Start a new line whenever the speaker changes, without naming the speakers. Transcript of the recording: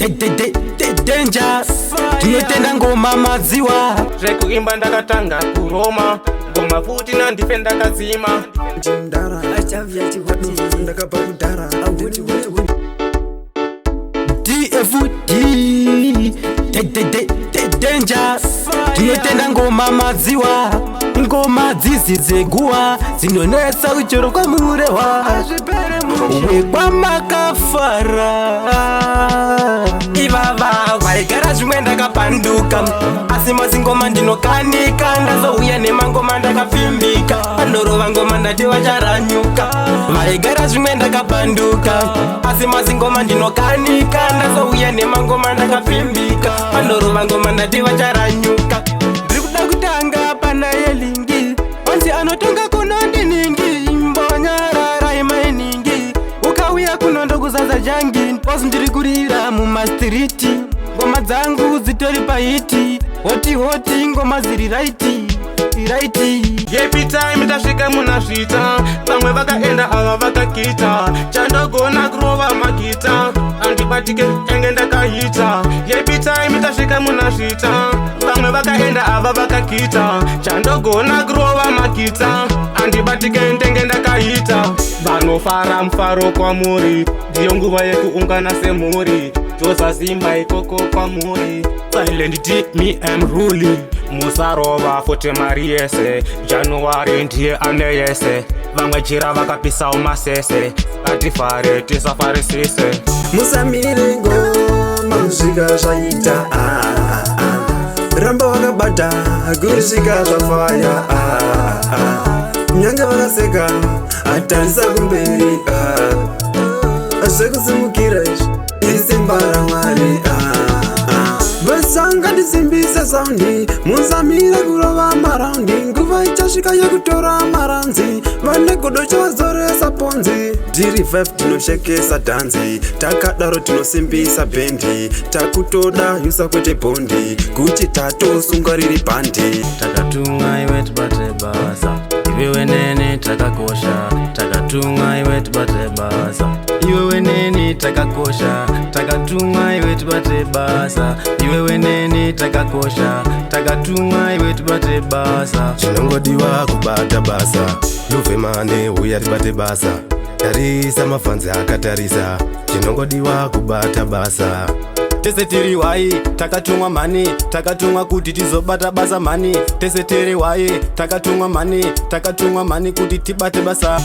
danger tinotenda ngoma madziwa
zvekuimba ndakatanga kuroma ngoma futi nandife ndakazima
DFD danger tinotenda ngoma madziwa ngoma dzizi dzeguwa dzinonetsa uchoro kwa murewa wekwamakafara ivava vaigara zvimwe ndakapanduka asi mazingoma ndinokanika ndazouya nemangoma ndakapfimbika pandorova ngoma ndati vacharanyuka vaigara zvimwe ndakapanduka asi mazingoma ndinokanika ndazouya nemangoma ndakapfimbika pandorova ngoma ndati vacharanyuka ndiri kuda kutanga pana yelingi onzi anotonga kunondiningi mbonyarara imainingi ukauya kuno ndokuzaza jangi posi ndiri kurira mumastiriti ngoma dzangu dzitori pahiti hoti ngoma ziri raiti
yepi time tasvika munazvita vamwe vakaenda ava vakakita chandogona kurova magita andibatike enge ndakaita yepi time tasvika munazvita vamwe vakaenda ava vakakita chandogona kurova magita andibatike ndenge ndakaita vanofara mufaro kwamuri ndiyo nguva yekuungana semhuri tozazimba ikoko kwamuri silent d me am ruling musarova futi mari yese januari ndiye ane yese vamwe jira vakapisawo masese ngatifare tisafarisise
musamire ngoma kusvika zvaita ramba vakabata kusvika zvafaya kunyange vakaseka atarisa kumberi zvekusimukira isimba ramwari vasanga ndisimbisa saundi musamira kurova maraundi nguva ichasvika yekutora maranzi vane godo chavazoresa ponzi ndiri 5 tinoshekesa dhanzi takadaro tinosimbisa bendi takutoda yusa kwete bondi guchi tatosunga riri bhandi
takatumwa iwe tibate basa iwe wenene takakosha takatumwa iwe tibate basa iwe wenene takakosha takatumwa iwe tibate basa iwe wenene takakosha takatumwa iwe tibate basa
chinongodiwa kubata basa luvhemane uya tibate basa tarisa mafadzi akatarisa chinongodiwa kubata basa
tese tiri wai takatumwa mani takatumwa kuti tizobata basa mani tese tiri wai takatumwa mani kuti tibate basa